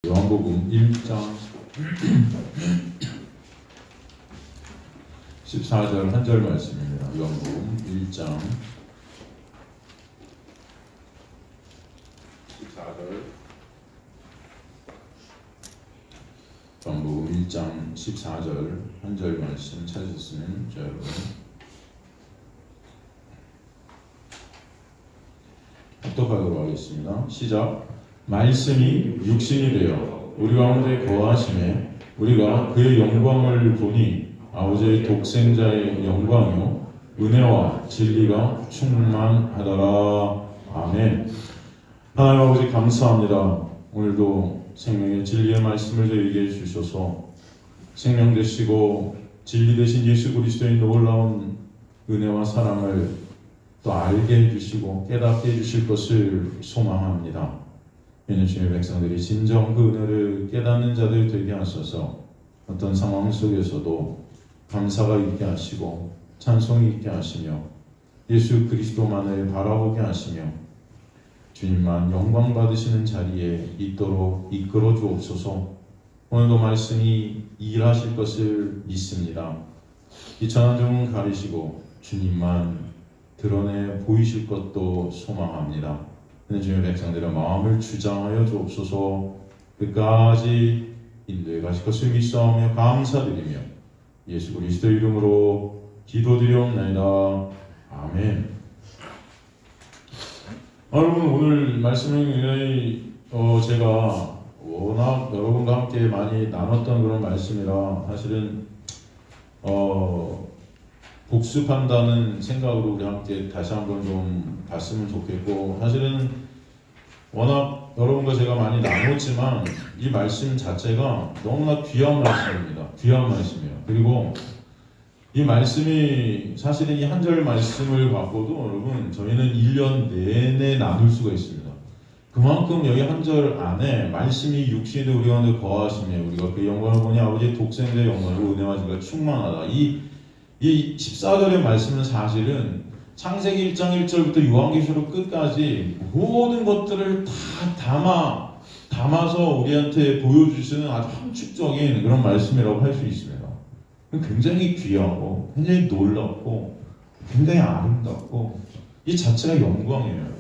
요한복음 1장 14절 한 절 말씀입니다. 요한복음 1장 14절 요한복음 1장 14절 한 절 말씀 찾으셨으면 자 여러분 합독하도록 하겠습니다. 시작. 말씀이 육신이 되어 우리 가운데 거하심에 우리가 그의 영광을 보니 아버지의 독생자의 영광이요 은혜와 진리가 충만하더라. 아멘. 하나님 아버지 감사합니다. 오늘도 생명의 진리의 말씀을 저희에게 주셔서 생명 되시고 진리 되신 예수 그리스도의 놀라운 은혜와 사랑을 또 알게 해주시고 깨닫게 해주실 것을 소망합니다. 이는 주님의 백성들이 진정 그 은혜를 깨닫는 자들 되게 하셔서 어떤 상황 속에서도 감사가 있게 하시고 찬송이 있게 하시며 예수 그리스도만을 바라보게 하시며 주님만 영광 받으시는 자리에 있도록 이끌어 주옵소서. 오늘도 말씀이 일하실 것을 믿습니다. 이 천한 종은 가리시고 주님만 드러내 보이실 것도 소망합니다. 주님의 백성들의 마음을 주장하여 주옵소서. 끝까지 인도해 가실 것을 믿사오며 감사드리며 예수 그리스도 이름으로 기도드리옵나이다. 아멘. 여러분 오늘 말씀을 제가 워낙 여러분과 함께 많이 나눴던 그런 말씀이라 사실은 복습한다는 생각으로 우리 함께 다시 한번 좀 봤으면 좋겠고, 사실은 워낙 여러분과 제가 많이 나눴지만 이 말씀 자체가 너무나 귀한 말씀입니다. 귀한 말씀이에요. 그리고 이 말씀이 사실은 이 한 절 말씀을 갖고도 여러분 저희는 1년 내내 나눌 수가 있습니다. 그만큼 여기 한 절 안에 말씀이 육신이 우리 가운데 거하시며 우리가 그 영광을 보니 아버지의 독생자의 영광으로 은혜와 진리가 충만하다. 이 14절의 말씀은 사실은 창세기 1장 1절부터 요한계시록 끝까지 모든 것들을 다 담아서 우리한테 보여주시는 아주 함축적인 그런 말씀이라고 할 수 있습니다. 굉장히 귀하고 굉장히 놀랍고 굉장히 아름답고 이 자체가 영광이에요.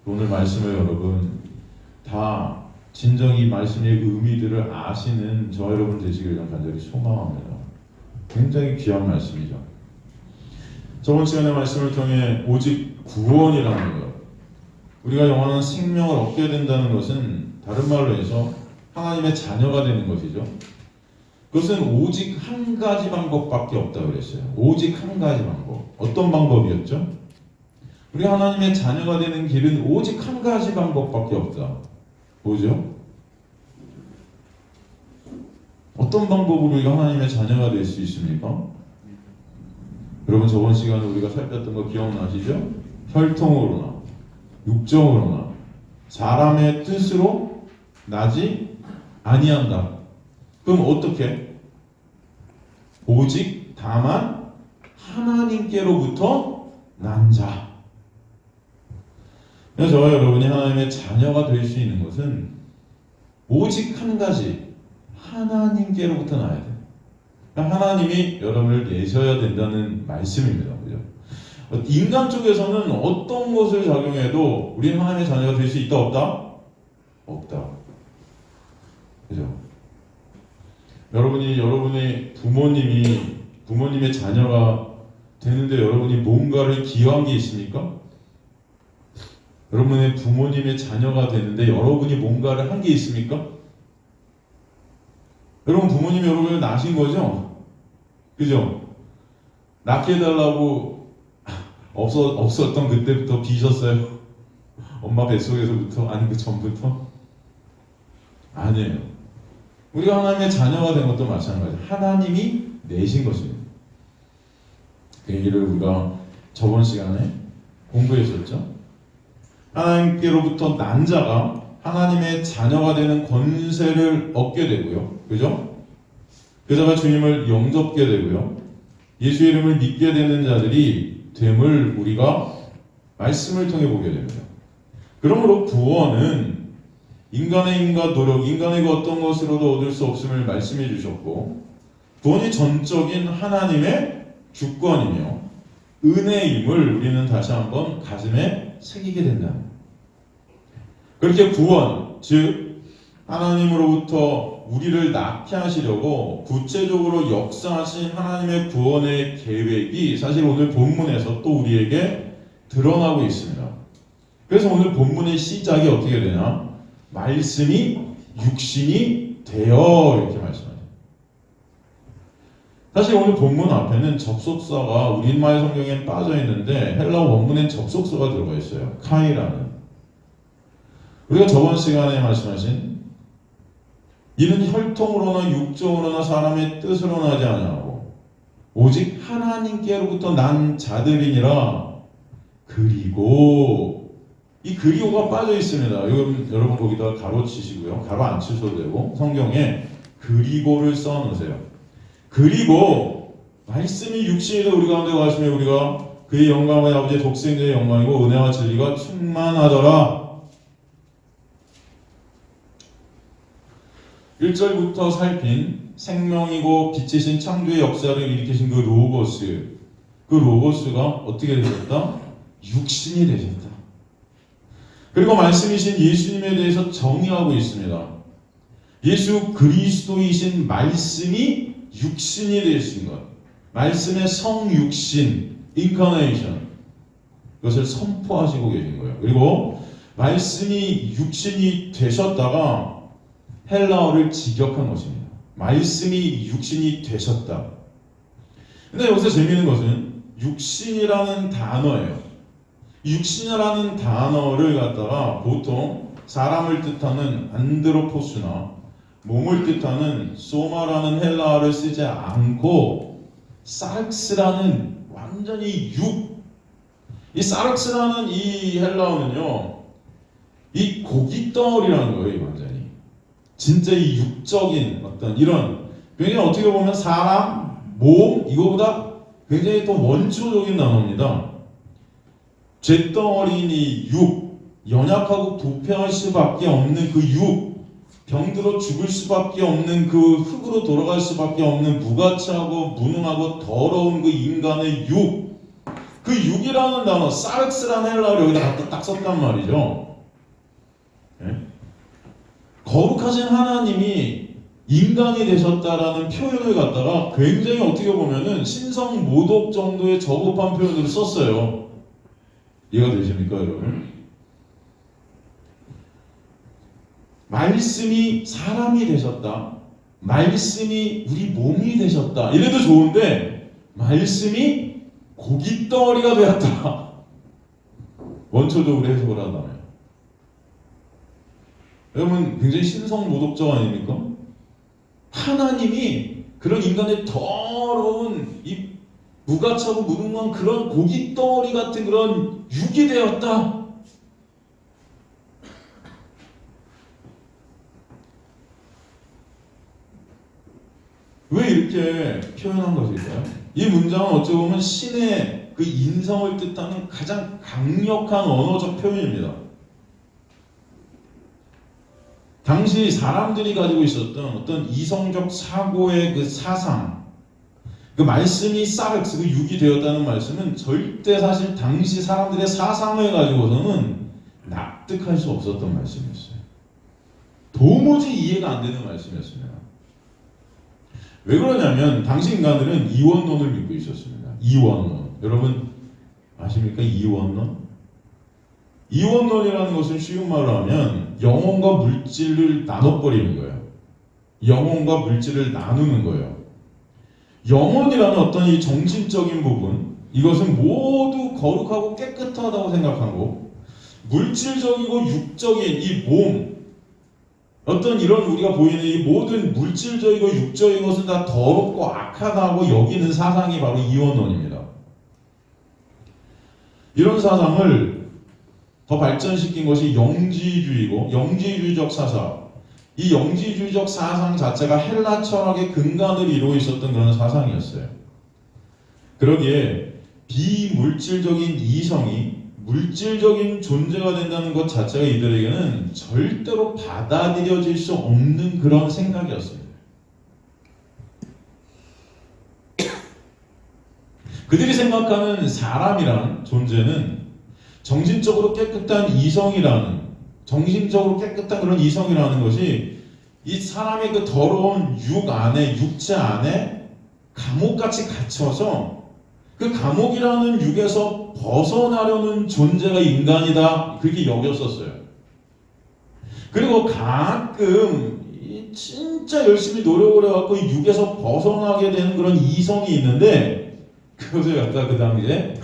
오늘 말씀을 여러분 다 진정 이 말씀의 의미들을 아시는 저 여러분 되시길 간절히 소망합니다. 굉장히 귀한 말씀이죠. 저번 시간의 말씀을 통해 오직 구원이라는 것, 우리가 영원한 생명을 얻게 된다는 것은 다른 말로 해서 하나님의 자녀가 되는 것이죠. 그것은 오직 한 가지 방법밖에 없다고 그랬어요. 오직 한 가지 방법. 어떤 방법이었죠? 우리가 하나님의 자녀가 되는 길은 오직 한 가지 방법밖에 없다. 뭐죠? 어떤 방법으로 우리가 하나님의 자녀가 될 수 있습니까? 여러분 저번 시간에 우리가 살폈던 거 기억나시죠? 혈통으로나 육정으로나 사람의 뜻으로 나지 아니한다. 그럼 어떻게? 오직 다만 하나님께로부터 난 자. 저와 여러분이 하나님의 자녀가 될 수 있는 것은 오직 한 가지 하나님께로부터 나야 돼. 하나님이 여러분을 내셔야 된다는 말씀입니다. 그죠? 인간 쪽에서는 어떤 것을 작용해도 우리는 하나님의 자녀가 될 수 있다 없다? 없다. 그죠? 여러분의 부모님의 자녀가 되는데 여러분이 뭔가를 기여한 게 있습니까? 여러분의 부모님의 자녀가 되는데 여러분이 뭔가를 한 게 있습니까? 여러분 부모님이 여러분을 낳으신 거죠? 그죠? 낳게 해달라고 없었던 그때부터 비셨어요? 엄마 뱃속에서부터? 아니 그 전부터? 아니에요. 우리가 하나님의 자녀가 된 것도 마찬가지예요. 하나님이 내신 것입니다. 그 얘기를 우리가 저번 시간에 공부했었죠? 하나님께로부터 난 자가 하나님의 자녀가 되는 권세를 얻게 되고요. 그죠? 그 자가 주님을 영접게 되고요. 예수 이름을 믿게 되는 자들이 됨을 우리가 말씀을 통해 보게 됩니다. 그러므로 구원은 인간의 힘과 노력, 인간의 그 어떤 것으로도 얻을 수 없음을 말씀해 주셨고, 구원이 전적인 하나님의 주권이며 은혜임을 우리는 다시 한번 가슴에 새기게 된다. 그렇게 구원, 즉 하나님으로부터 우리를 낳게 하시려고 구체적으로 역사하신 하나님의 구원의 계획이 사실 오늘 본문에서 또 우리에게 드러나고 있습니다. 그래서 오늘 본문의 시작이 어떻게 되냐? 말씀이 육신이 되어, 이렇게 말씀하죠. 사실 오늘 본문 앞에는 접속사가 우리말 성경에 빠져 있는데 헬라어 원문엔 접속사가 들어가 있어요. 카이라는. 우리가 저번 시간에 말씀하신 이는 혈통으로나 육정으로나 사람의 뜻으로 나지 아니하고 오직 하나님께로부터 난 자들이니라. 그리고 이 그리고가 빠져 있습니다. 여러분 거기다 가로 치시고요. 가로 안 치셔도 되고 성경에 그리고를 써 놓으세요. 그리고 말씀이 육신이 되어 우리 가운데 가시며 우리가 그의 영광과 아버지의 독생자의 영광이고 은혜와 진리가 충만하더라. 1절부터 살핀 생명이고 빛이신 창조의 역사를 일으키신 그 로고스가 어떻게 되셨다? 육신이 되셨다. 그리고 말씀이신 예수님에 대해서 정의하고 있습니다. 예수 그리스도이신 말씀이 육신이 되신 것, 말씀의 성육신, 인카네이션, 그것을 선포하시고 계신 거예요. 그리고 말씀이 육신이 되셨다가 헬라어를 직역한 것입니다. 말씀이 육신이 되셨다. 근데 여기서 재미있는 것은 육신이라는 단어예요. 육신이라는 단어를 갖다가 보통 사람을 뜻하는 안드로포스나 몸을 뜻하는 소마라는 헬라어를 쓰지 않고 사르크스라는 완전히 이 사르크스라는 이 헬라어는요, 이 고깃덩어리라는 거예요, 완전히. 진짜 이 육적인 어떤 이런 굉장히 어떻게 보면 사람, 몸 이거보다 굉장히 더 원초적인 단어입니다. 잿덩어리인 이 육, 연약하고 부패할 수밖에 없는 그 육, 병들어 죽을 수밖에 없는 그 흙으로 돌아갈 수밖에 없는 무가치하고 무능하고 더러운 그 인간의 육, 그 육이라는 단어, 사르크스라는 헬라어를 여기다 갖다 딱 썼단 말이죠. 네? 거룩하신 하나님이 인간이 되셨다라는 표현을 갖다가 굉장히 어떻게 보면은 신성 모독 정도의 저급한 표현으로 썼어요. 이해가 되십니까, 여러분? 말씀이 사람이 되셨다. 말씀이 우리 몸이 되셨다. 이래도 좋은데 말씀이 고깃덩어리가 되었다. 원초적으로 해석을 한다면. 여러분 굉장히 신성 모독적 아닙니까? 하나님이 그런 인간의 더러운 이 무가차고 무능한 그런 고깃덩어리 같은 그런 육이 되었다. 왜 이렇게 표현한 것일까요? 이 문장은 어찌 보면 신의 그 인성을 뜻하는 가장 강력한 언어적 표현입니다. 당시 사람들이 가지고 있었던 어떤 이성적 사고의 그 사상, 그 말씀이 사르크스, 그 육이 되었다는 말씀은 절대 사실 당시 사람들의 사상을 가지고서는 납득할 수 없었던 말씀이었어요. 도무지 이해가 안 되는 말씀이었습니다. 왜 그러냐면 당시 인간들은 이원론을 믿고 있었습니다. 이원론. 여러분 아십니까? 이원론? 이원론이라는 것은 쉬운 말로 하면 영혼과 물질을 나눠버리는 거예요. 영혼과 물질을 나누는 거예요. 영혼이라는 어떤 이 정신적인 부분, 이것은 모두 거룩하고 깨끗하다고 생각하고, 물질적이고 육적인 이 몸, 어떤 이런 우리가 보이는 이 모든 물질적이고 육적인 것은 다 더럽고 악하다고 여기는 사상이 바로 이원론입니다. 이런 사상을 더 발전시킨 것이 영지주의고, 영지주의적 사상. 이 영지주의적 사상 자체가 헬라 철학의 근간을 이루고 있었던 그런 사상이었어요. 그러기에 비물질적인 이성이 물질적인 존재가 된다는 것 자체가 이들에게는 절대로 받아들여질 수 없는 그런 생각이었습니다. 그들이 생각하는 사람이란 존재는 정신적으로 깨끗한 이성이라는, 정신적으로 깨끗한 그런 이성이라는 것이 이 사람의 그 더러운 육체 안에 감옥같이 갇혀서 그 감옥이라는 육에서 벗어나려는 존재가 인간이다, 그렇게 여겼었어요. 그리고 가끔 진짜 열심히 노력을 해갖고 이 육에서 벗어나게 되는 그런 이성이 있는데, 그것을 갖다 그 당시에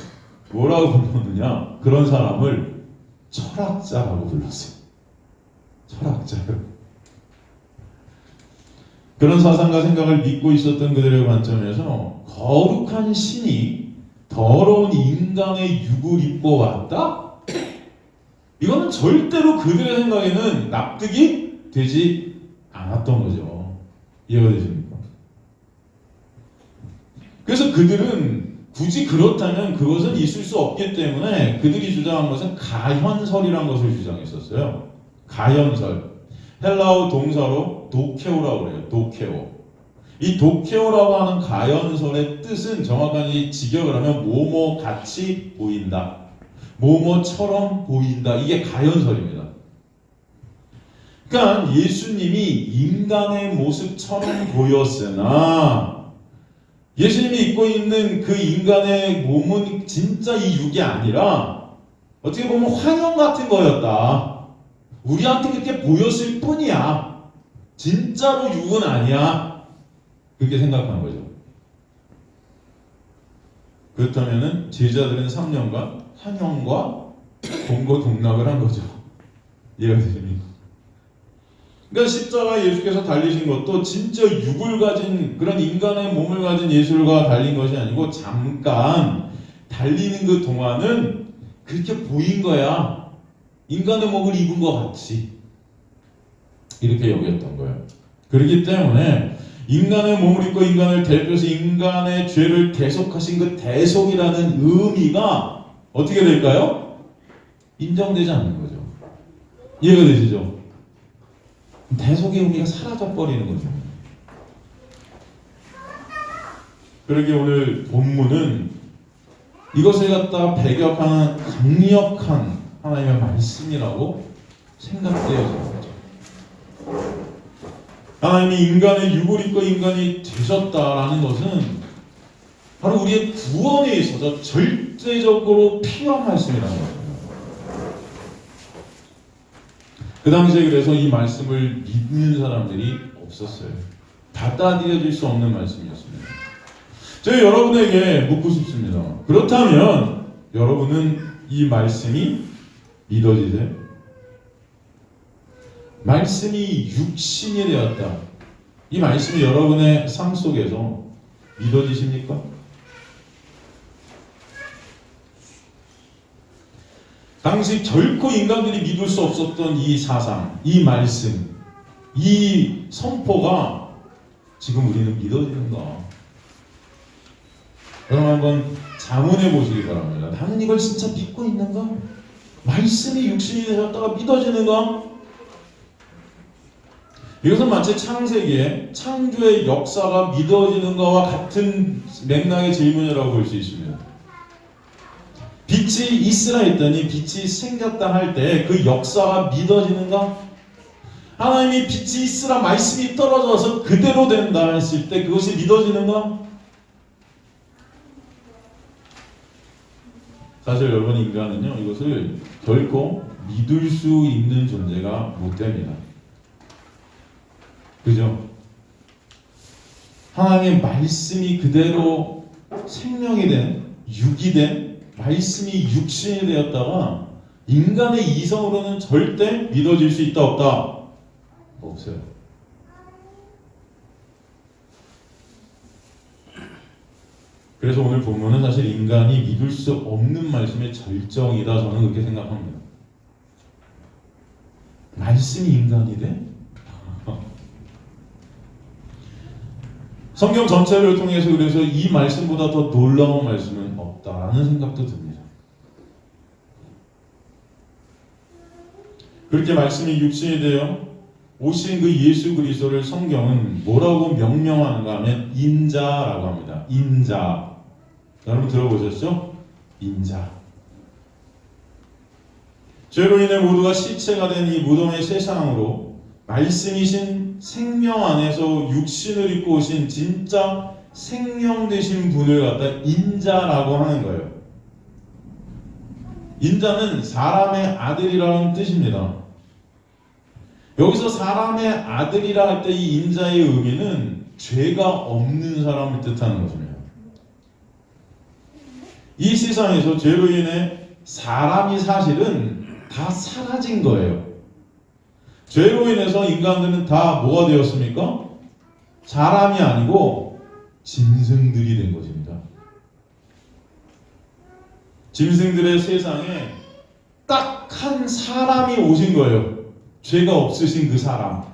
뭐라고 불렀느냐, 그런 사람을 철학자라고 불렀어요. 철학자요. 그런 사상과 생각을 믿고 있었던 그들의 관점에서 거룩한 신이 더러운 인간의 육을 입고 왔다? 이거는 절대로 그들의 생각에는 납득이 되지 않았던 거죠. 이해가 되십니까? 그래서 그들은 굳이 그렇다면 그것은 있을 수 없기 때문에 그들이 주장한 것은 가현설이라는 것을 주장했었어요. 가현설. 헬라어 동사로 도케오라고 그래요. 도케오. 이 도케오라고 하는 가현설의 뜻은 정확하게 직역을 하면 뭐뭐 같이 보인다, 뭐뭐처럼 보인다, 이게 가현설입니다. 그러니까 예수님이 인간의 모습처럼 보였으나 예수님이 입고 있는 그 인간의 몸은 진짜 이 육이 아니라 어떻게 보면 환영 같은 거였다. 우리한테 그렇게 보였을 뿐이야. 진짜로 육은 아니야. 그렇게 생각하는 거죠. 그렇다면 제자들은 3년간 환영과 동거동락을 한 거죠. 이해가 되십니까? 그러니까 십자가 예수께서 달리신 것도 진짜 육을 가진 그런 인간의 몸을 가진 예수가 달린 것이 아니고 잠깐 달리는 그 동안은 그렇게 보인 거야. 인간의 몸을 입은 것 같이. 이렇게 여겼던 거예요. 그렇기 때문에 인간의 몸을 입고 인간을 대표해서 인간의 죄를 대속하신 그 대속이라는 의미가 어떻게 될까요? 인정되지 않는 거죠. 이해가 되시죠? 대속의 의미가 사라져버리는 거죠. 그러기 오늘 본문은 이것을 갖다 배격하는 강력한 하나님의 말씀이라고 생각되어지는 거죠. 하나님이 인간의 육을 입고 인간이 되셨다라는 것은 바로 우리의 구원에 있어서 절대적으로 필요한 말씀이라는 거죠. 그 당시에 그래서 이 말씀을 믿는 사람들이 없었어요. 받아들여질 수 없는 말씀이었습니다. 제가 여러분에게 묻고 싶습니다. 그렇다면 여러분은 이 말씀이 믿어지세요? 말씀이 육신이 되었다. 이 말씀이 여러분의 삶 속에서 믿어지십니까? 당시 결코 인간들이 믿을 수 없었던 이 사상, 이 말씀, 이 선포가 지금 우리는 믿어지는가? 여러분 한번 자문해 보시기 바랍니다. 나는 이걸 진짜 믿고 있는가? 말씀이 육신이 되셨다가 믿어지는가? 이것은 마치 창세기에 창조의 역사가 믿어지는 것과 같은 맥락의 질문이라고 볼 수 있습니다. 빛이 있으라 했더니 빛이 생겼다 할 때 그 역사가 믿어지는가? 하나님이 빛이 있으라 말씀이 떨어져서 그대로 된다 했을 때 그것이 믿어지는가? 사실 여러분 인간은요 이것을 결코 믿을 수 있는 존재가 못 됩니다. 그죠? 하나님의 말씀이 그대로 생명이 된, 육이 된, 말씀이 육신이 되었다가 인간의 이성으로는 절대 믿어질 수 있다 없다? 없어요. 그래서 오늘 본문은 사실 인간이 믿을 수 없는 말씀의 절정이다, 저는 그렇게 생각합니다. 말씀이 인간이 돼? 성경 전체를 통해서 그래서 이 말씀보다 더 놀라운 말씀은 없다라는 생각도 듭니다. 그렇게 말씀이 육신이 되어 오신 그 예수 그리스도를 성경은 뭐라고 명명하는가 하면 인자라고 합니다. 인자. 여러분 들어보셨죠? 인자. 죄로 인해 모두가 시체가 된 이 무덤의 세상으로 말씀이신 생명 안에서 육신을 입고 오신 진짜 생명 되신 분을 갖다 인자라고 하는 거예요. 인자는 사람의 아들이라는 뜻입니다. 여기서 사람의 아들이라 할 때 이 인자의 의미는 죄가 없는 사람을 뜻하는 것입니다. 이 세상에서 죄로 인해 사람이 사실은 다 사라진 거예요. 죄로 인해서 인간들은 다 뭐가 되었습니까? 사람이 아니고 짐승들이 된 것입니다. 짐승들의 세상에 딱 한 사람이 오신 거예요. 죄가 없으신 그 사람.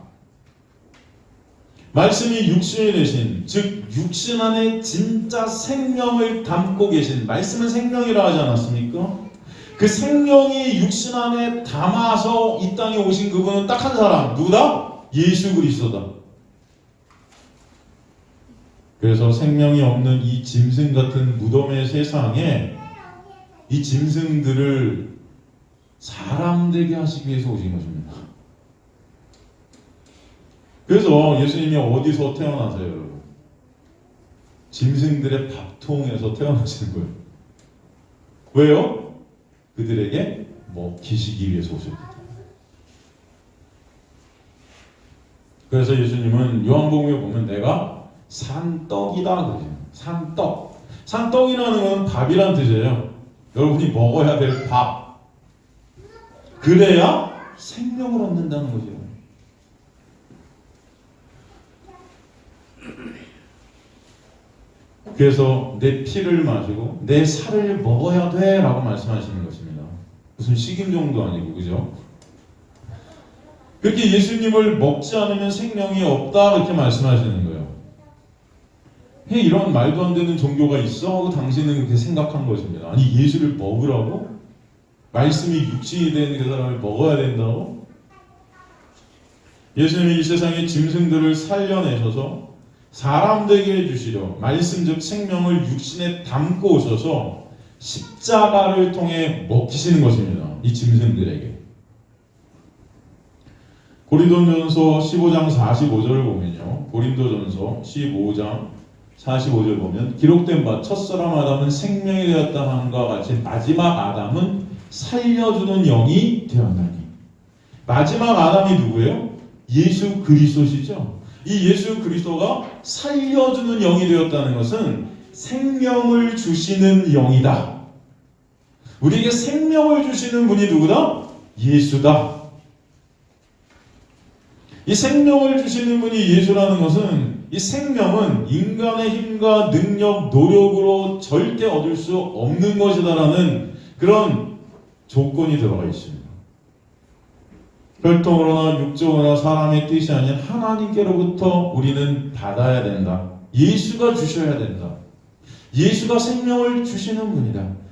말씀이 육신이 되신, 즉 육신 안에 진짜 생명을 담고 계신, 말씀은 생명이라 하지 않았습니까? 그 생명이 육신 안에 담아서 이 땅에 오신 그분은 딱 한 사람. 누구다? 예수 그리스도다. 그래서 생명이 없는 이 짐승 같은 무덤의 세상에 이 짐승들을 사람 되게 하시기 위해서 오신 것입니다. 그래서 예수님이 어디서 태어나세요, 여러분? 짐승들의 밥통에서 태어나시는 거예요. 왜요? 그들에게 먹히시기 위해서 오셨기 때문에. 그래서 예수님은 요한복음에 보면 내가 산떡이다 그러죠. 산떡. 산떡이라는 건 밥이란 뜻이에요. 여러분이 먹어야 될 밥. 그래야 생명을 얻는다는 거죠. 그래서 내 피를 마시고 내 살을 먹어야 돼 라고 말씀하시는 것입니다. 무슨 식인종도 아니고, 그죠? 그렇게 예수님을 먹지 않으면 생명이 없다 이렇게 말씀하시는 거예요. 이런 말도 안 되는 종교가 있어? 하고 당신은 그렇게 생각한 것입니다. 아니, 예수를 먹으라고? 말씀이 육신이 된 그 사람을 먹어야 된다고? 예수님이 이 세상의 짐승들을 살려내셔서 사람 되게 해주시려 말씀 즉 생명을 육신에 담고 오셔서 십자가를 통해 먹히시는 것입니다. 이 짐승들에게. 고린도전서 15장 45절을 보면요. 고린도전서 15장 45절 보면 기록된 바 첫사람 아담은 생명이 되었다 함과 같이 마지막 아담은 살려주는 영이 되었나니. 마지막 아담이 누구예요? 예수 그리스도시죠. 이 예수 그리스도가 살려주는 영이 되었다는 것은 생명을 주시는 영이다. 우리에게 생명을 주시는 분이 누구다? 예수다. 이 생명을 주시는 분이 예수라는 것은 이 생명은 인간의 힘과 능력, 노력으로 절대 얻을 수 없는 것이다라는 그런 조건이 들어가 있습니다. 혈통으로나 육적으로나 사람의 뜻이 아닌 하나님께로부터 우리는 받아야 된다. 예수가 주셔야 된다. 예수가 생명을 주시는 분이다.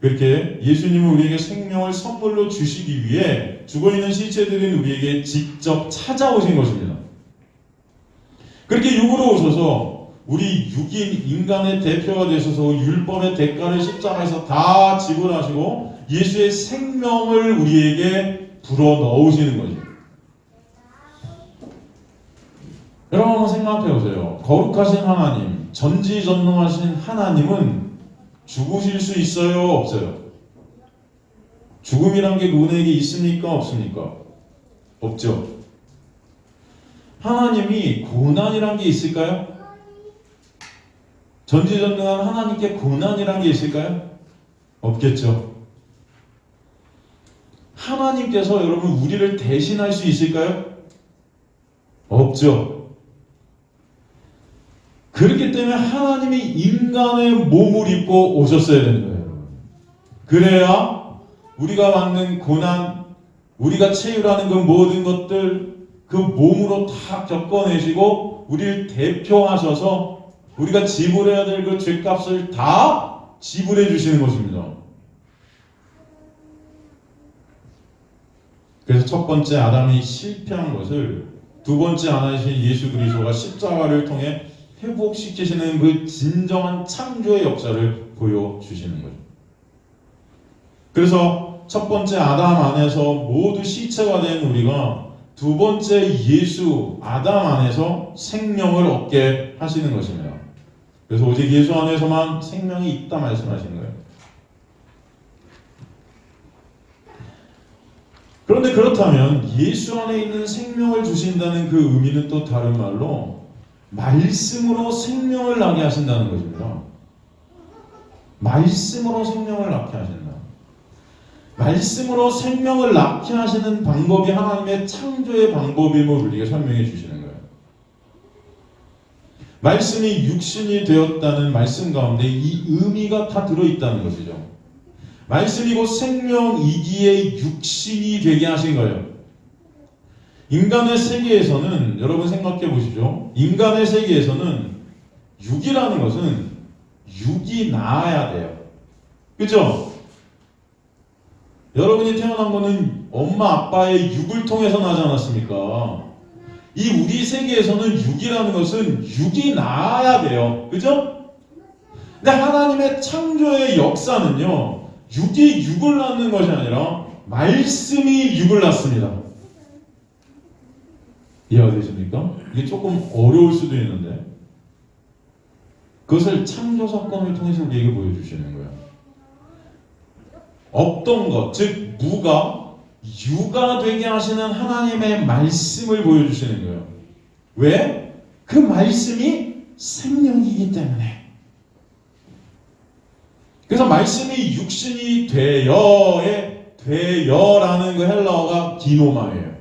그렇게 예수님은 우리에게 생명을 선물로 주시기 위해 죽어있는 시체들인 우리에게 직접 찾아오신 것입니다. 그렇게 육으로 오셔서 우리 육인 인간의 대표가 되셔서 율법의 대가를 십자가에서 다 지불하시고 예수의 생명을 우리에게 불어 넣으시는 거죠. 여러분 한번 생각해 보세요. 거룩하신 하나님, 전지전능하신 하나님은 죽으실 수 있어요? 없어요? 죽음이란 게 그분에게 있습니까? 없습니까? 없죠. 하나님이 고난이란 게 있을까요? 전지전능한 하나님께 고난이란 게 있을까요? 없겠죠. 하나님께서 여러분 우리를 대신할 수 있을까요? 없죠. 그렇기 때문에 하나님이 인간의 몸을 입고 오셨어야 되는 거예요. 그래야 우리가 받는 고난, 우리가 체휼하는 그 모든 것들 그 몸으로 다 겪어내시고 우리를 대표하셔서 우리가 지불해야 될 그 죄값을 다 지불해 주시는 것입니다. 그래서 첫 번째 아담이 실패한 것을 두 번째 하나이신 예수 그리스도가 십자가를 통해 회복시키시는 그 진정한 창조의 역사를 보여주시는 거죠. 그래서 첫 번째 아담 안에서 모두 시체가 된 우리가 두 번째 예수 아담 안에서 생명을 얻게 하시는 것입니다. 그래서 오직 예수 안에서만 생명이 있다 말씀하시는 거예요. 그런데 그렇다면 예수 안에 있는 생명을 주신다는 그 의미는 또 다른 말로 말씀으로 생명을 나게 하신다는 것입니다. 말씀으로 생명을 낳게 하신다. 말씀으로 생명을 낳게 하시는 방법이 하나님의 창조의 방법임을 우리에게 설명해 주시는 거예요. 말씀이 육신이 되었다는 말씀 가운데 이 의미가 다 들어있다는 것이죠. 말씀이 곧 생명이기에 육신이 되게 하신 거예요. 인간의 세계에서는 여러분 생각해 보시죠. 인간의 세계에서는 육이라는 것은 육이 나아야 돼요. 그죠? 여러분이 태어난 거는 엄마 아빠의 육을 통해서 나지 않았습니까? 이 우리 세계에서는 육이라는 것은 육이 나아야 돼요. 그죠? 근데 하나님의 창조의 역사는요, 육이 육을 낳는 것이 아니라 말씀이 육을 낳습니다. 이해가 되십니까? 이게 조금 어려울 수도 있는데 그것을 창조 사건을 통해서 우리에게 보여주시는 거예요. 없던 것, 즉 무가 유가 되게 하시는 하나님의 말씀을 보여주시는 거예요. 왜? 그 말씀이 생명이기 때문에. 그래서 말씀이 육신이 되어의 되어라는 그 헬라어가 디노마예요.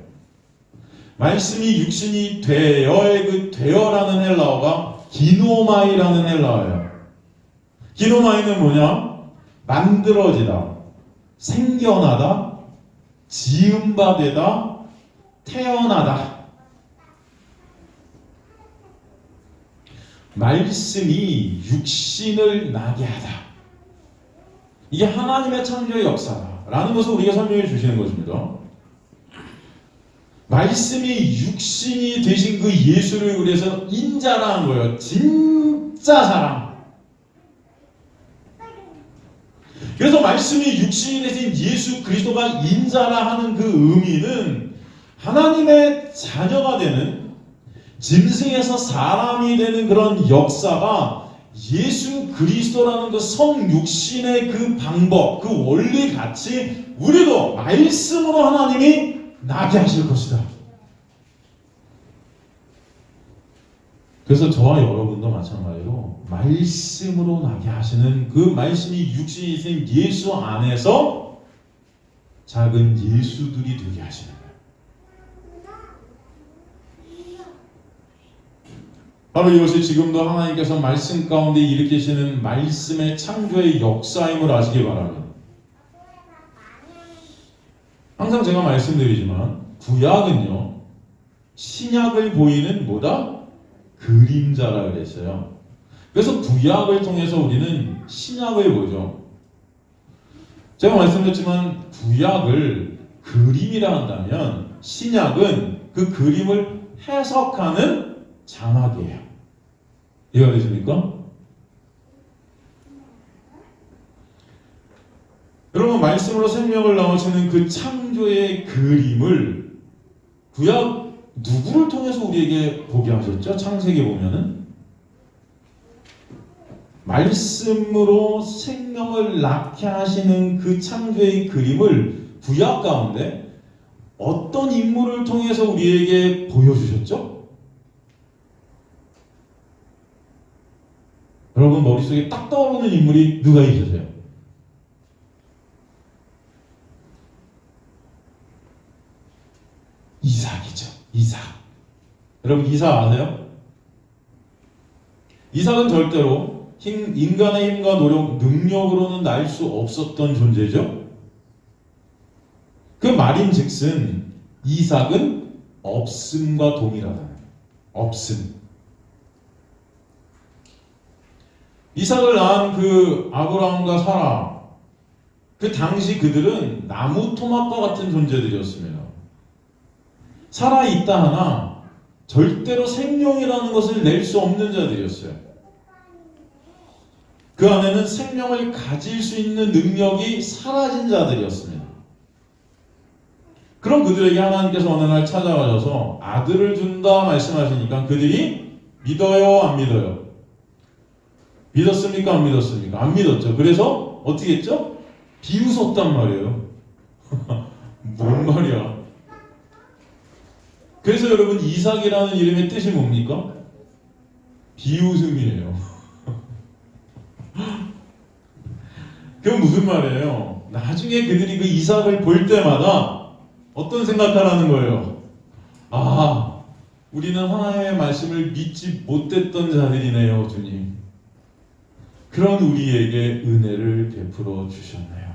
말씀이 육신이 되어의 그 되어라는 헬라어가 기노마이라는 헬라어예요. 기노마이는 뭐냐? 만들어지다, 생겨나다, 지음바되다, 태어나다. 말씀이 육신을 나게 하다. 이게 하나님의 창조의 역사라는 것을 우리가 설명해 주시는 것입니다. 말씀이 육신이 되신 그 예수를 그래서 인자라 한 거예요. 진짜 사랑. 그래서 말씀이 육신이 되신 예수 그리스도가 인자라 하는 그 의미는 하나님의 자녀가 되는, 짐승에서 사람이 되는 그런 역사가 예수 그리스도라는 그 성육신의 그 방법, 그 원리 같이 우리도 말씀으로 하나님이 나게 하실 것이다. 그래서 저와 여러분도 마찬가지로 말씀으로 나게 하시는 그 말씀이 육신이 된 예수 안에서 작은 예수들이 되게 하시는 거예요. 바로 이것이 지금도 하나님께서 말씀 가운데 일으키시는 말씀의 창조의 역사임을 아시기 바랍니다. 항상 제가 말씀드리지만 구약은요, 신약을 보이는 뭐다? 그림자라 그랬어요. 그래서 구약을 통해서 우리는 신약을 보죠. 제가 말씀드렸지만 구약을 그림이라 한다면 신약은 그 그림을 해석하는 자막이에요. 이해가 되십니까? 여러분, 말씀으로 생명을 나오시는 그 창조의 그림을 구약 누구를 통해서 우리에게 보게 하셨죠? 창세기 보면은 말씀으로 생명을 낳게 하시는 그 창조의 그림을 구약 가운데 어떤 인물을 통해서 우리에게 보여주셨죠? 여러분 머릿속에 딱 떠오르는 인물이 누가 있으세요? 이삭이죠. 이삭. 여러분 이삭 아세요? 이삭은 절대로 인간의 힘과 노력, 능력으로는 날 수 없었던 존재죠. 그 말인즉슨 이삭은 없음과 동일하다. 없음. 이삭을 낳은 그 아브라함과 사라, 그 당시 그들은 나무 토막과 같은 존재들이었습니다. 살아있다 하나 절대로 생명이라는 것을 낼 수 없는 자들이었어요. 그 안에는 생명을 가질 수 있는 능력이 사라진 자들이었습니다. 그럼 그들에게 하나님께서 어느 날 찾아가셔서 아들을 준다 말씀하시니까 그들이 믿어요, 안 믿어요? 믿었습니까, 안 믿었습니까? 안 믿었죠. 그래서 어떻게 했죠? 비웃었단 말이에요. 뭔 말이야? 그래서 여러분, 이삭이라는 이름의 뜻이 뭡니까? 비웃음이에요. 그건 무슨 말이에요? 나중에 그들이 그 이삭을 볼 때마다 어떤 생각하라는 거예요? 아, 우리는 하나님의 말씀을 믿지 못했던 자들이네요, 주님. 그런 우리에게 은혜를 베풀어 주셨네요.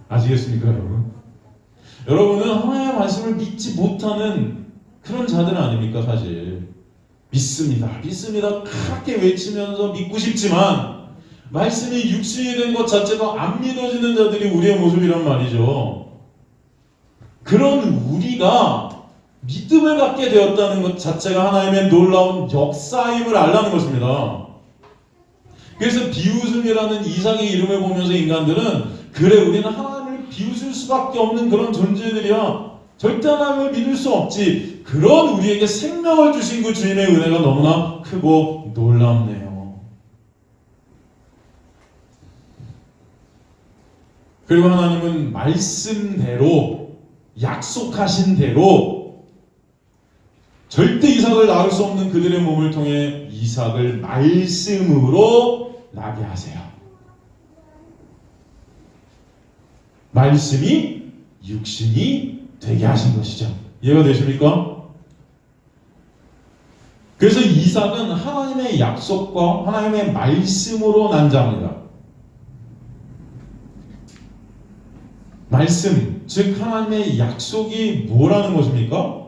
아시겠습니까, 여러분? 여러분은 하나님의 말씀을 믿지 못하는 그런 자들 아닙니까, 사실. 믿습니다. 믿습니다. 그렇게 외치면서 믿고 싶지만 말씀이 육신이 된 것 자체가 안 믿어지는 자들이 우리의 모습이란 말이죠. 그런 우리가 믿음을 갖게 되었다는 것 자체가 하나님의 놀라운 역사임을 알라는 것입니다. 그래서 비웃음이라는 이삭의 이름을 보면서 인간들은 그래, 우리는 하나님을 비웃을 수밖에 없는 그런 존재들이야. 절대 하나님을 믿을 수 없지. 그런 우리에게 생명을 주신 그 주님의 은혜가 너무나 크고 놀랍네요. 그리고 하나님은 말씀대로, 약속하신 대로 절대 이삭을 낳을 수 없는 그들의 몸을 통해 이삭을 말씀으로 나게 하세요. 말씀이 육신이 되게 하신 것이죠. 이해가 되십니까? 그래서 이삭은 하나님의 약속과 하나님의 말씀으로 난 자입니다. 말씀, 즉 하나님의 약속이 뭐라는 것입니까?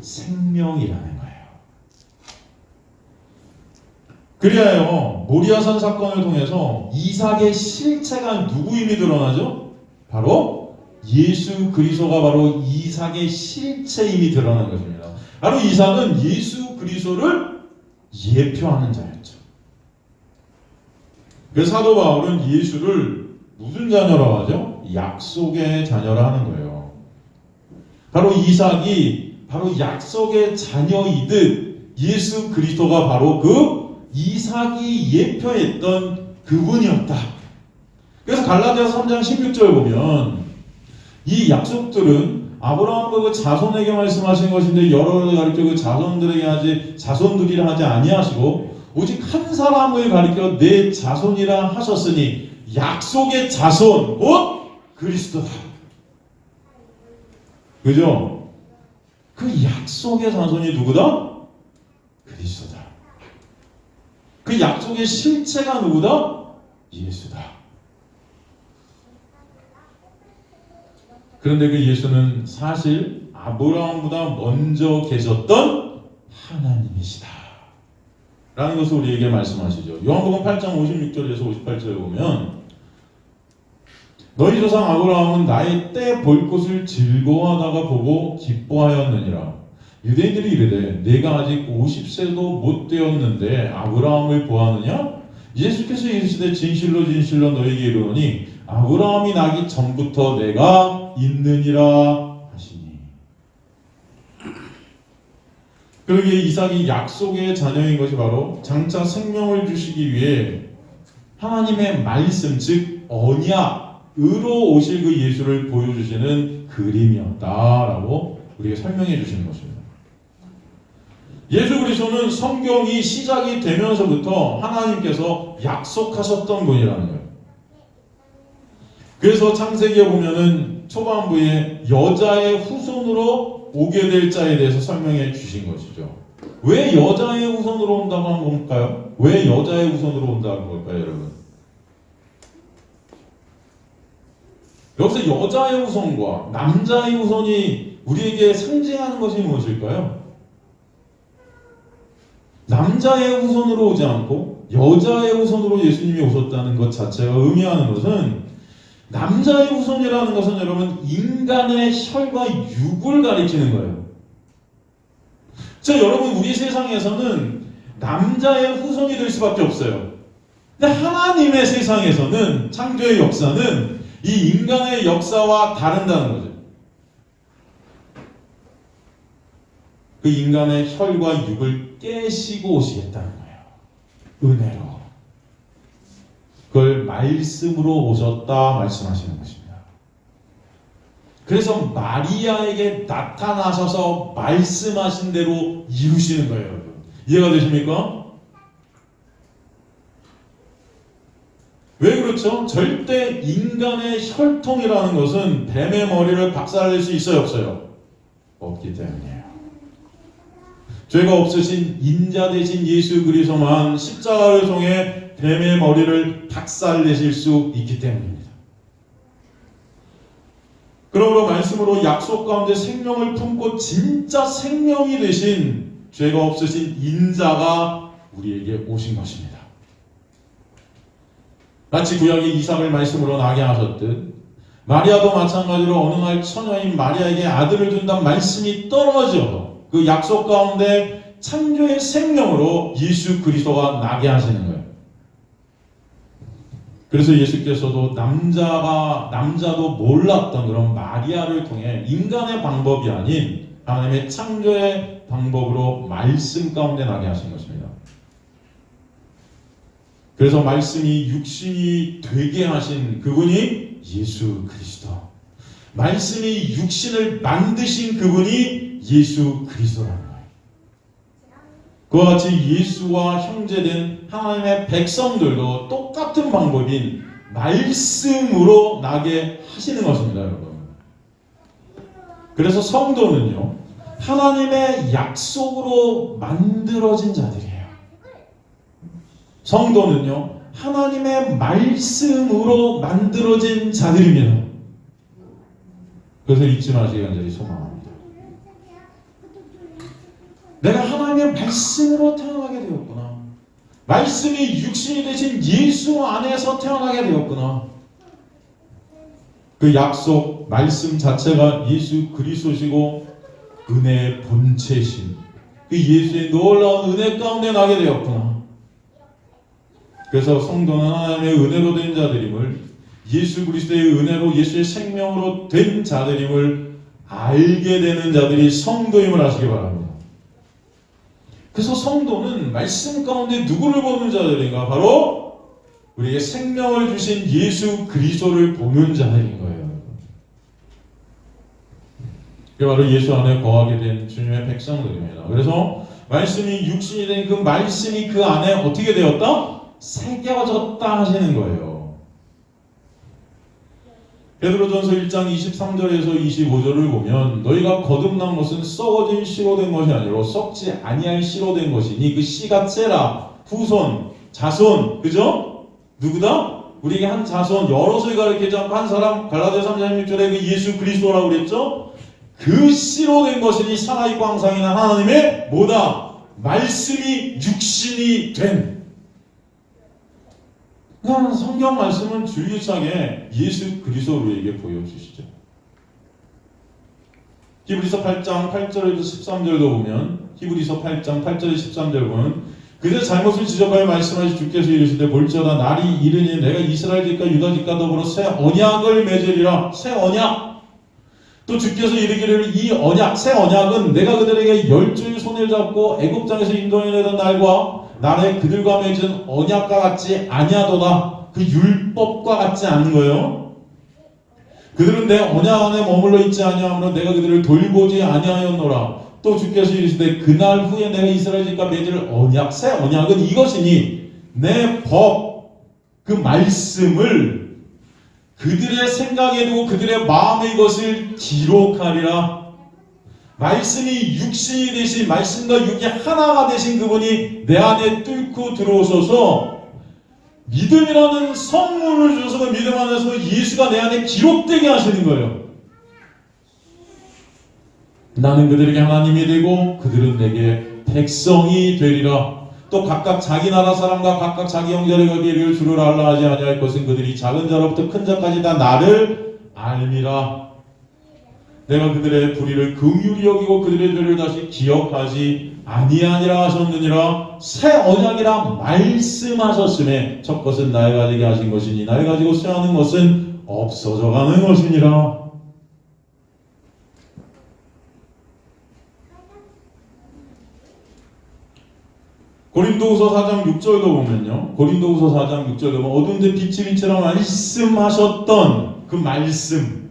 생명이라는 거예요. 그리하여 모리아산 사건을 통해서 이삭의 실체가 누구임이 드러나죠? 바로 예수 그리스도가 바로 이삭의 실체임이 드러나는 것입니다. 바로 이삭은 예수 그리스도를 예표하는 자였죠. 그래서 사도 바울은 예수를 무슨 자녀라고 하죠? 약속의 자녀라 하는 거예요. 바로 이삭이 바로 약속의 자녀이듯 예수 그리스도가 바로 그 이삭이 예표했던 그분이었다. 그래서 갈라디아서 3장 16절 보면 이 약속들은 아브라함과 그 자손에게 말씀하신 것인데 여러를 가리켜 그 자손들이라 하지 아니하시고 오직 한 사람을 가리켜 내 자손이라 하셨으니 약속의 자손 곧 그리스도다. 그죠? 그 약속의 자손이 누구다? 그리스도다. 그 약속의 실체가 누구다? 예수다. 그런데 그 예수는 사실 아브라함보다 먼저 계셨던 하나님이시다 라는 것을 우리에게 말씀하시죠. 요한복음 8장 56절에서 58절에 보면 너희 조상 아브라함은 나의 때 볼 것을 즐거워하다가 보고 기뻐하였느니라. 유대인들이 이르되 내가 아직 50세도 못 되었는데 아브라함을 보았느냐? 예수께서 이르시되 진실로 진실로 너희에게 이르노니 아브라함이 나기 전부터 내가 있느니라 하시니. 그러기에 이삭이 약속의 자녀인 것이 바로 장차 생명을 주시기 위해 하나님의 말씀 즉 언약으로 오실 그 예수를 보여주시는 그림이었다라고 우리에게 설명해 주시는 것입니다. 예수 그리스도는 성경이 시작이 되면서부터 하나님께서 약속하셨던 분이라는 거예요. 그래서 창세기에 보면은 초반부에 여자의 후손으로 오게 될 자에 대해서 설명해 주신 것이죠. 왜 여자의 후손으로 온다고 한 걸까요? 왜 여자의 후손으로 온다는 걸까요, 여러분? 여기서 여자의 후손과 남자의 후손이 우리에게 상징하는 것이 무엇일까요? 남자의 후손으로 오지 않고 여자의 후손으로 예수님이 오셨다는 것 자체가 의미하는 것은 남자의 후손이라는 것은 여러분 인간의 혈과 육을 가리키는 거예요. 여러분, 우리 세상에서는 남자의 후손이 될 수밖에 없어요. 근데 하나님의 세상에서는, 창조의 역사는 이 인간의 역사와 다른다는 거죠. 그 인간의 혈과 육을 깨시고 오시겠다는 거예요. 은혜로. 그걸 말씀으로 오셨다 말씀하시는 것입니다. 그래서 마리아에게 나타나셔서 말씀하신 대로 이루시는 거예요, 여러분. 이해가 되십니까? 왜 그렇죠? 절대 인간의 혈통이라는 것은 뱀의 머리를 박살낼 수 있어요, 없어요? 없기 때문이에요. 죄가 없으신 인자 되신 예수 그리스도만 십자가를 통해 뱀의 머리를 박살내실 수 있기 때문입니다. 그러므로 말씀으로 약속 가운데 생명을 품고 진짜 생명이 되신 죄가 없으신 인자가 우리에게 오신 것입니다. 마치 구약의 이삭을 말씀으로 나게 하셨듯 마리아도 마찬가지로 어느 날 처녀인 마리아에게 아들을 준다는 말씀이 떨어져 그 약속 가운데 창조의 생명으로 예수 그리스도가 나게 하시는 거예요. 그래서 예수께서도 남자도 몰랐던 그런 마리아를 통해 인간의 방법이 아닌 하나님의 창조의 방법으로 말씀 가운데 나게 하신 것입니다. 그래서 말씀이 육신이 되게 하신 그분이 예수 그리스도. 말씀이 육신을 만드신 그분이 예수 그리스도라는 거예요. 그와 같이 예수와 형제된 하나님의 백성들도 똑같은 방법인 말씀으로 나게 하시는 것입니다, 여러분. 그래서 성도는요, 하나님의 약속으로 만들어진 자들이에요. 성도는요, 하나님의 말씀으로 만들어진 자들입니다. 그래서 잊지 마시기 간절히 소망합니다. 내가 하나님의 말씀으로 태어나게 되었구나. 말씀이 육신이 되신 예수 안에서 태어나게 되었구나. 그 약속, 말씀 자체가 예수 그리스도시고 은혜의 본체신 그 예수의 놀라운 은혜 가운데 나게 되었구나. 그래서 성도는 하나님의 은혜로 된 자들임을, 예수 그리스도의 은혜로 예수의 생명으로 된 자들임을 알게 되는 자들이 성도임을 아시기 바랍니다. 그래서 성도는 말씀 가운데 누구를 보는 자들인가? 바로 우리에게 생명을 주신 예수 그리스도를 보는 자들인 거예요. 그게 바로 예수 안에 거하게 된 주님의 백성들입니다. 그래서 말씀이 육신이 된 그 말씀이 그 안에 어떻게 되었다? 새겨졌다 하시는 거예요. 베드로전서 1장 23절에서 25절을 보면 너희가 거듭난 것은 썩어진 씨로 된 것이 아니라 썩지 아니할 씨로 된 것이니 그 씨가 째라, 후손, 자손, 그죠? 누구다? 우리에게 한 자손, 여럿을 가리키지 않고 한 사람, 갈라디아 3장 16절에 그 예수 그리스도라고 그랬죠? 그 씨로 된 것이니 살아있고 항상이나 하나님의 뭐다? 말씀이 육신이 된. 그냥 성경 말씀은 줄기차게 예수 그리스도에게 보여주시죠. 히브리서 8장 8절에서 13절도 보면, 히브리서 8장 8절에서 13절 보면 그대 잘못을 지적하여 말씀하시 주께서 이르시되 볼지어다 날이 이르니 내가 이스라엘 집과 유다 집과 더불어 새 언약을 맺으리라. 새 언약. 또 주께서 이르기를 이 언약, 새 언약은 내가 그들에게 10주일 손을 잡고 애굽 땅에서 인도해내던 날과 나의 그들과 맺은 언약과 같지 아니하도다. 그 율법과 같지 않은 거예요. 그들은 내 언약 안에 머물러 있지 아니하므로 내가 그들을 돌보지 아니하였노라. 또 주께서 이르시되 그날 후에 내가 이스라엘 집과 맺을 언약, 새 언약은 이것이니 내 법, 그 말씀을 그들의 생각에 두고 그들의 마음에 이것을 기록하리라. 말씀이 육신이 되신, 말씀과 육이 하나가 되신 그분이 내 안에 뚫고 들어오셔서 믿음이라는 선물을 주셔서 그 믿음 안에서 예수가 내 안에 기록되게 하시는 거예요. 나는 그들에게 하나님이 되고 그들은 내게 백성이 되리라. 또 각각 자기 나라 사람과 각각 자기 형제를 거기에 이를 주를 알라 하지 아니할 것은 그들이 작은 자로부터 큰 자까지 다 나를 알미라. 내가 그들의 불의를 긍휼히 여기고 그들의 죄를 다시 기억하지 아니하니라 하셨느니라. 새 언약이라 말씀하셨음에 첫 것은 나의 가지게 하신 것이니 나의 가지고 수행하는 것은 없어져 가는 것이니라. 고린도후서 4장 6절도 보면요. 고린도후서 4장 6절도 보면 어두운 데 빛이 비치라 말씀하셨던 그 말씀,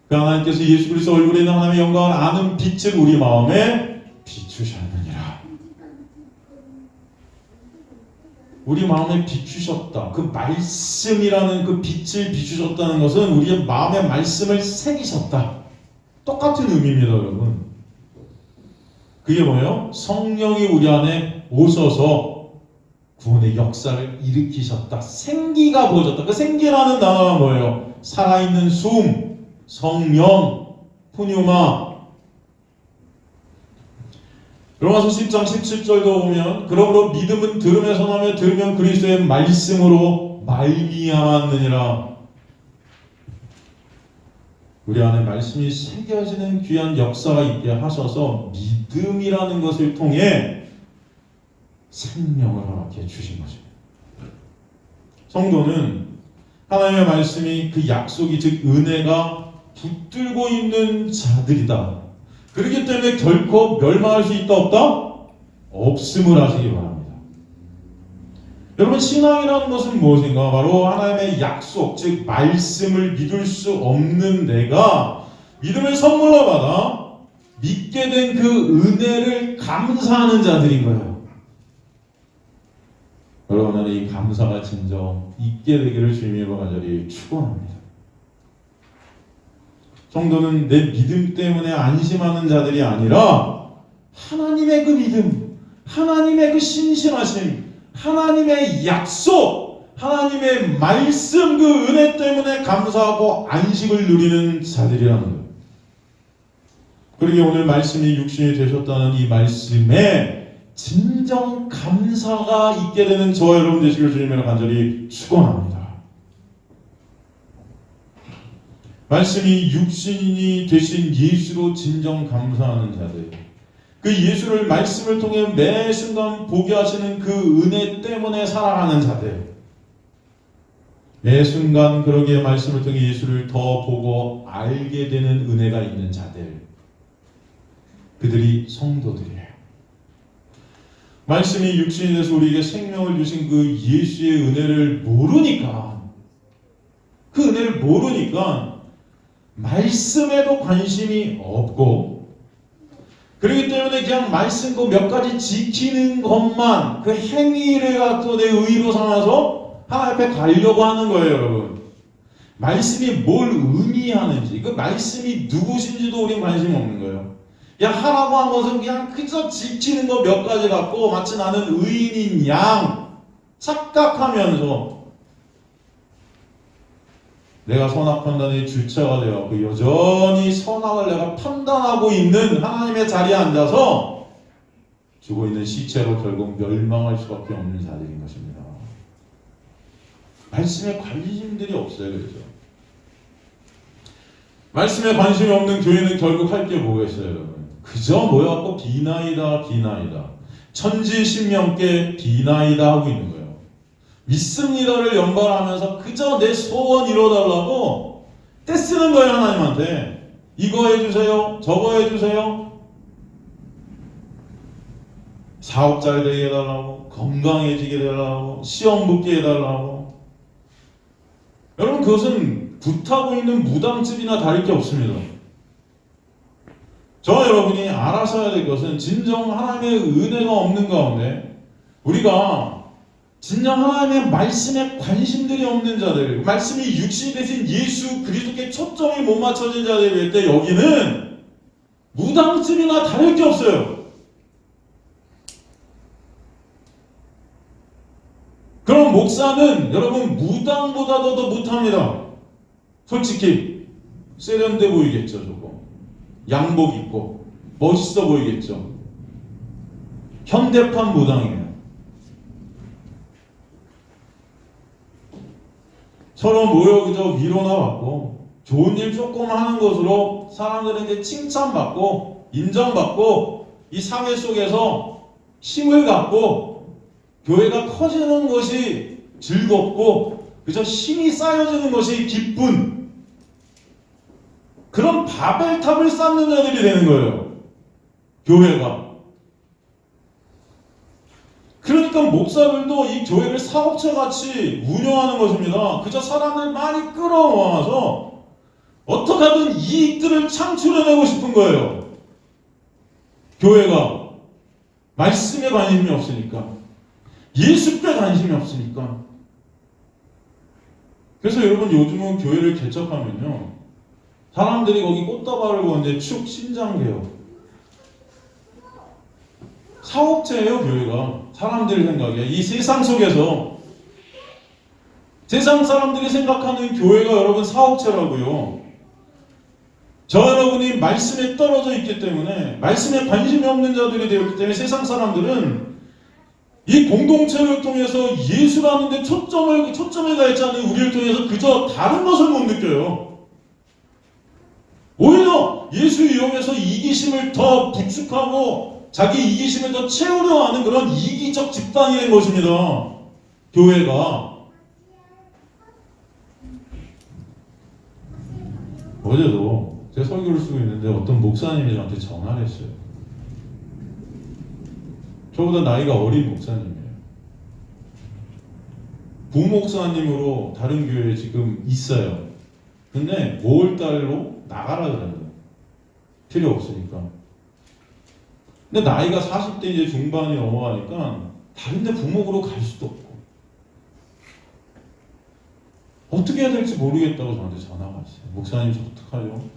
그 하나님께서 예수 그리스도 얼굴에 있는 하나님의 영광을 아는 빛을 우리 마음에 비추셨느니라. 우리 마음에 비추셨다. 그 말씀이라는 그 빛을 비추셨다는 것은 우리의 마음에 말씀을 새기셨다. 똑같은 의미입니다, 여러분. 그게 뭐예요? 성령이 우리 안에 오셔서 구원의 역사를 일으키셨다. 생기가 부어졌다. 그 생기라는 단어가 뭐예요? 살아있는 숨, 성령, 푸뉴마. 로마서 10장 17절도 보면 그러므로 믿음은 들음에서 나며 들으면 그리스도의 말씀으로 말미암았느니라. 우리 안에 말씀이 새겨지는 귀한 역사가 있게 하셔서 믿음이라는 것을 통해 생명을 허락해 주신 것입니다. 성도는 하나님의 말씀이 그 약속이 즉 은혜가 붙들고 있는 자들이다. 그렇기 때문에 결코 멸망할 수 있다 없다? 없음을 하시기 바랍니다. 여러분, 신앙이라는 것은 무엇인가? 바로 하나님의 약속, 즉 말씀을 믿을 수 없는 내가 믿음을 선물로 받아 믿게 된 그 은혜를 감사하는 자들인 거예요. 여러분, 이 감사가 진정 있게 되기를 주님의 간절히 축원합니다. 성도는 내 믿음 때문에 안심하는 자들이 아니라 하나님의 그 믿음, 하나님의 그 신실하심, 하나님의 약속, 하나님의 말씀, 그 은혜 때문에 감사하고 안식을 누리는 자들이라는 거예요. 그러기에 오늘 말씀이 육신이 되셨다는 이 말씀에 진정 감사가 있게 되는 저와 여러분 되시길 주님으로 간절히 축원합니다. 말씀이 육신이 되신 예수로 진정 감사하는 자들, 그 예수를 말씀을 통해 매 순간 보게 하시는 그 은혜 때문에 살아가는 자들, 매 순간 그러기에 말씀을 통해 예수를 더 보고 알게 되는 은혜가 있는 자들, 그들이 성도들이에요. 말씀이 육신이 돼서 우리에게 생명을 주신 그 예수의 은혜를 모르니까, 그 은혜를 모르니까 말씀에도 관심이 없고, 그렇기 때문에 그냥 말씀 그 몇 가지 지키는 것만, 그 행위를 갖고 내 의로 삼아서 하나님 앞에 가려고 하는 거예요, 여러분. 말씀이 뭘 의미하는지, 그 말씀이 누구신지도 우린 관심이 없는 거예요. 그냥 하라고 한 것은 그냥 그저 지키는 거 몇 가지 갖고 마치 나는 의인인 양 착각하면서 내가 선악 판단의 주체가 되어 여전히 선악을 내가 판단하고 있는 하나님의 자리에 앉아서 죽어 있는 시체로 결국 멸망할 수밖에 없는 자들인 것입니다. 말씀에 관심들이 없어요. 그렇죠? 말씀에 관심이 없는 교회는 결국 할 게 뭐겠어요, 여러분? 그저 모여갖고 비나이다 천지신명께 비나이다 하고 있는 거예요. 믿습니다를 연발하면서 그저 내 소원 이뤄달라고 떼쓰는 거예요, 하나님한테. 이거 해주세요, 저거 해주세요. 사업 잘 되게 해달라고, 건강해지게 해달라고, 시험 붙게 해달라고. 여러분, 그것은 굿하고 있는 무당집이나 다를 게 없습니다. 저와 여러분이 알아서야 될 것은 진정 하나님의 은혜가 없는 가운데 우리가 진정 하나님의 말씀에 관심들이 없는 자들, 말씀이 육신이 되신 예수 그리스도께 초점이 못 맞춰진 자들일 때 여기는 무당집이나 다를 게 없어요. 그럼 목사는 여러분 무당보다도 더 못합니다. 솔직히 세련돼 보이겠죠, 저거. 양복 입고 멋있어 보이겠죠. 현대판 무당이에요. 서로 모여 그저 위로나 받고 좋은 일 조금 하는 것으로 사람들에게 칭찬받고 인정받고 이 사회 속에서 힘을 갖고 교회가 커지는 것이 즐겁고 그저 힘이 쌓여지는 것이 기쁜 그런 바벨탑을 쌓는 자들이 되는 거예요. 교회가. 그러니까 목사들도 이 교회를 사업체같이 운영하는 것입니다. 그저 사람을 많이 끌어모아서 어떻게 하든 이익들을 창출해내고 싶은 거예요. 교회가 말씀에 관심이 없으니까 예수께 관심이 없으니까. 그래서 여러분 요즘은 교회를 개척하면요 사람들이 거기 꽃다발을 보는데 축 신장돼요. 사업체예요 교회가. 사람들 생각에 이 세상 속에서 세상 사람들이 생각하는 교회가 여러분 사업체라고요. 저 여러분이 말씀에 떨어져 있기 때문에 말씀에 관심이 없는 자들이 되었기 때문에 세상 사람들은 이 공동체를 통해서 예수라는 데 초점을 가 있지 않은 우리를 통해서 그저 다른 것을 못 느껴요. 오히려 예수 이용해서 이기심을 더 부축하고 자기 이기심을 더 채우려 하는 그런 이기적 집단이 된 것입니다. 교회가. 어제도 제가 설교를 쓰고 있는데 어떤 목사님이 저한테 전화를 했어요. 저보다 나이가 어린 목사님이에요. 부목사님으로 다른 교회에 지금 있어요. 근데 5월달로 나가라 그래요. 필요 없으니까. 근데 나이가 40대 이제 중반이 넘어가니까 다른데 부목으로 갈 수도 없고 어떻게 해야 될지 모르겠다고 저한테 전화가 왔어요. 목사님 저 어떡하죠?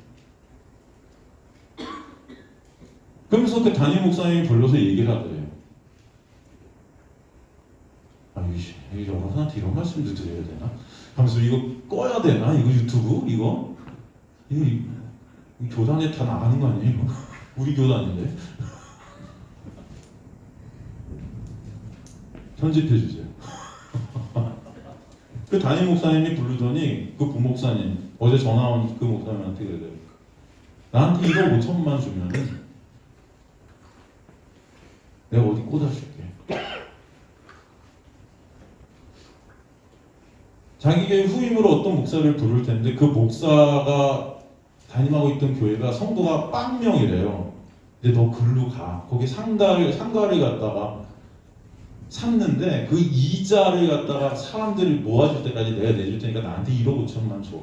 그러면서 그 담임 목사님이 불러서 얘기를 하더래요. 이게 여러분한테 이런 말씀도 드려야 되나? 하면서 이거 꺼야 되나? 이거 유튜브? 이거 교단에 다 나가는 거 아니에요? 우리 교단인데. 편집해 주세요. 그 담임 목사님이 부르더니 그 부목사님 어제 전화 온 그 목사님한테 그래요. 나한테 1억 5천만 주면은 내가 어디 꽂아줄게. 자기 교회 후임으로 어떤 목사를 부를 텐데 그 목사가 담임하고 있던 교회가 성도가 0명이래요. 근데 너 글로 가. 거기 상가를 갖다가 샀는데 그 이자를 갖다가 사람들이 모아줄 때까지 내가 내줄 테니까 나한테 1억 5천만 줘.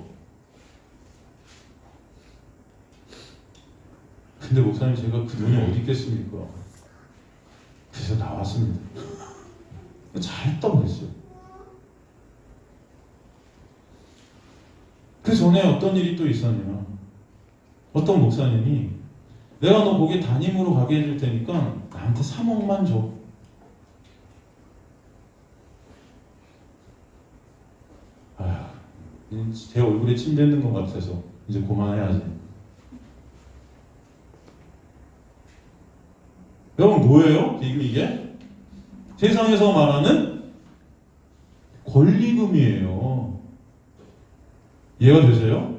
근데 목사님 제가 그 돈이 어디 있겠습니까? 그래서 나왔습니다. 잘했다고 했어요. 그 전에 어떤 일이 또 있었냐면 어떤 목사님이 내가 너 거기 담임으로 가게 해줄 테니까 나한테 3억만 줘. 제 얼굴에 침 뱉는 것 같아서 이제 그만해야지. 여러분 뭐예요? 지금 이게? 세상에서 말하는 권리금이에요. 이해가 되세요?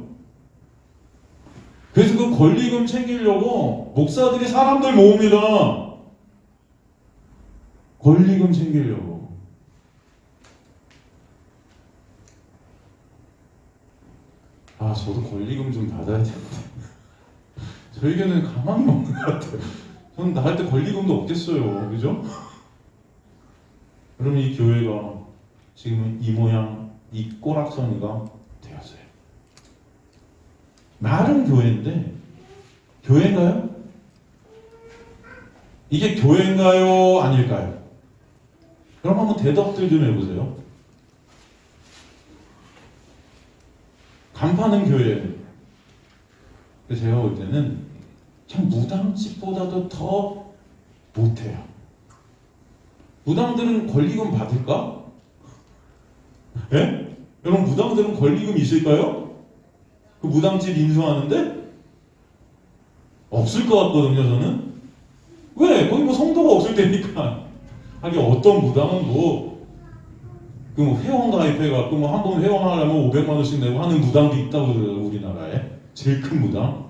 그래서 그 권리금 챙기려고 목사들이 사람들 모읍니다. 권리금 챙기려고. 저도 권리금 좀 받아야 되는데 저에게는 가망이 없는 것 같아요. 저는 나갈 때 권리금도 없겠어요. 그죠? 그러면 이 교회가 지금은 이 모양, 이 꼬락서니가 되었어요. 말은 교회인데 교회인가요? 이게 교회인가요? 아닐까요? 그럼 한번 대답들 좀 해보세요. 간파는 교회예요. 그래서 제가 볼 때는 참 무당집보다도 더 못해요. 무당들은 권리금 받을까? 예? 여러분 무당들은 권리금 있을까요? 그 무당집 인수하는데? 없을 것 같거든요 저는. 왜? 거기 뭐 성도가 없을 테니까. 하긴 어떤 무당은 뭐 그 뭐 회원 가입해갖고 뭐 한 번 회원하려면 500만 원씩 내고 하는 무당도 있다고 그래요. 우리나라에 제일 큰 무당.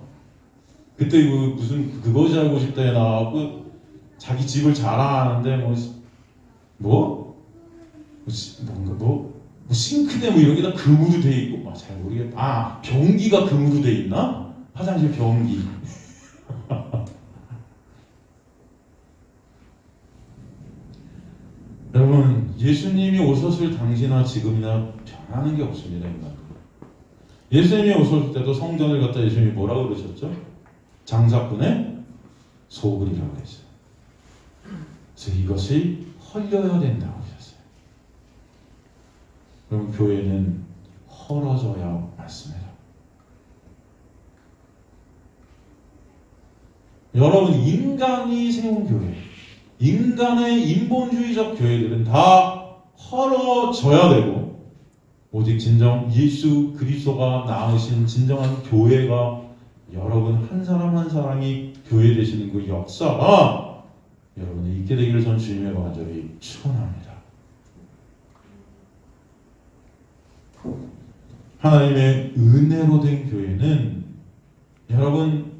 그때 그 무슨 그것이 알고 싶다에 나와갖고 자기 집을 자랑하는데 뭐 싱크대 뭐 이런 게 다 금으로 돼 있고 잘 모르겠다. 아, 변기가 금으로 돼 있나? 화장실 변기. 여러분, 예수님이 오셨을 당시나 지금이나 변하는 게 없습니다. 인간. 예수님이 오셨을 때도 성전을 갖다 예수님이 뭐라고 그러셨죠? 장사꾼의 소굴이라고 했어요. 그래서 이것이 헐려야 된다고 하셨어요. 그럼 교회는 헐어져야 맞습니다. 여러분, 인간이 세운 교회, 인간의 인본주의적 교회들은 다 헐어져야 되고, 오직 진정 예수 그리스도가 낳으신 진정한 교회가 여러분 한 사람 한 사람이 교회 되시는 그 역사가 여러분이 있게 되기를 전 주님의 간절히 축원합니다. 하나님의 은혜로 된 교회는 여러분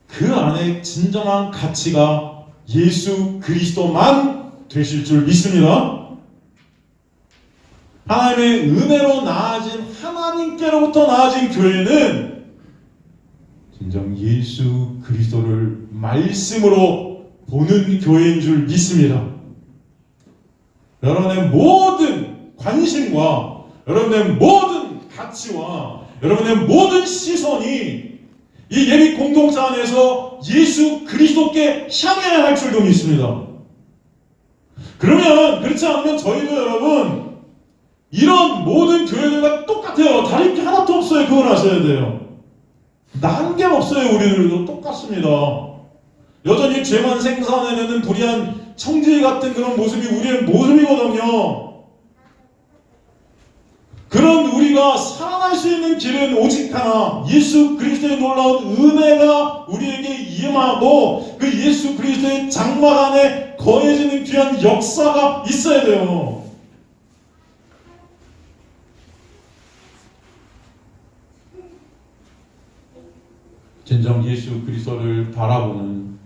그 안에 진정한 가치가 예수 그리스도만 되실 줄 믿습니다. 하나님의 은혜로 나아진 하나님께로부터 나아진 교회는 진정 예수 그리스도를 말씀으로 보는 교회인 줄 믿습니다. 여러분의 모든 관심과 여러분의 모든 가치와 여러분의 모든 시선이 이 예비 공동체 안에서 예수 그리스도께 향해야 할 줄도 믿습니다. 그러면 그렇지 않으면 저희도 여러분 이런 모든 교회들과 똑같아요. 다를 게 하나도 없어요. 그걸 아셔야 돼요. 난 게 없어요. 우리들도 똑같습니다. 여전히 죄만 생산해내는 불의한 청지 같은 그런 모습이 우리의 모습이거든요. 그런 우리가 살아날 수 있는 길은 오직 하나, 예수 그리스도의 놀라운 은혜가 우리에게 임하고 그 예수 그리스도의 장막 안에 거해지는 귀한 역사가 있어야 돼요. 진정 예수 그리스도를 바라보는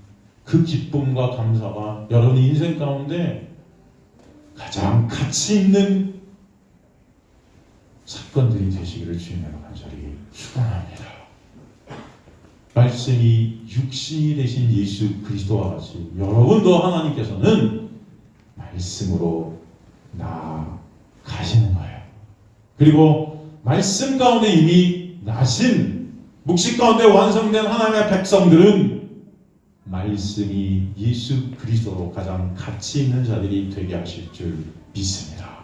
그 기쁨과 감사가 여러분의 인생 가운데 가장 가치 있는 사건들이 되시기를 주님으로 간절히 축원합니다. 말씀이 육신이 되신 예수 그리스도와 같이 여러분도 하나님께서는 말씀으로 나아가시는 거예요. 그리고 말씀 가운데 이미 나신 묵식 가운데 완성된 하나님의 백성들은 말씀이 예수 그리스도로 가장 가치 있는 자들이 되게 하실 줄 믿습니다.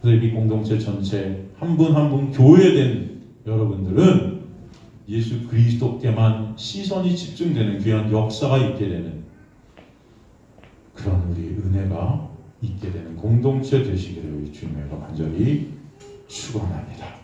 그래서 이 공동체 전체 한 분 한 분 교회된 여러분들은 예수 그리스도께만 시선이 집중되는 귀한 역사가 있게 되는 그런 우리 은혜가 있게 되는 공동체 되시기를 주님으로 간절히 축원합니다.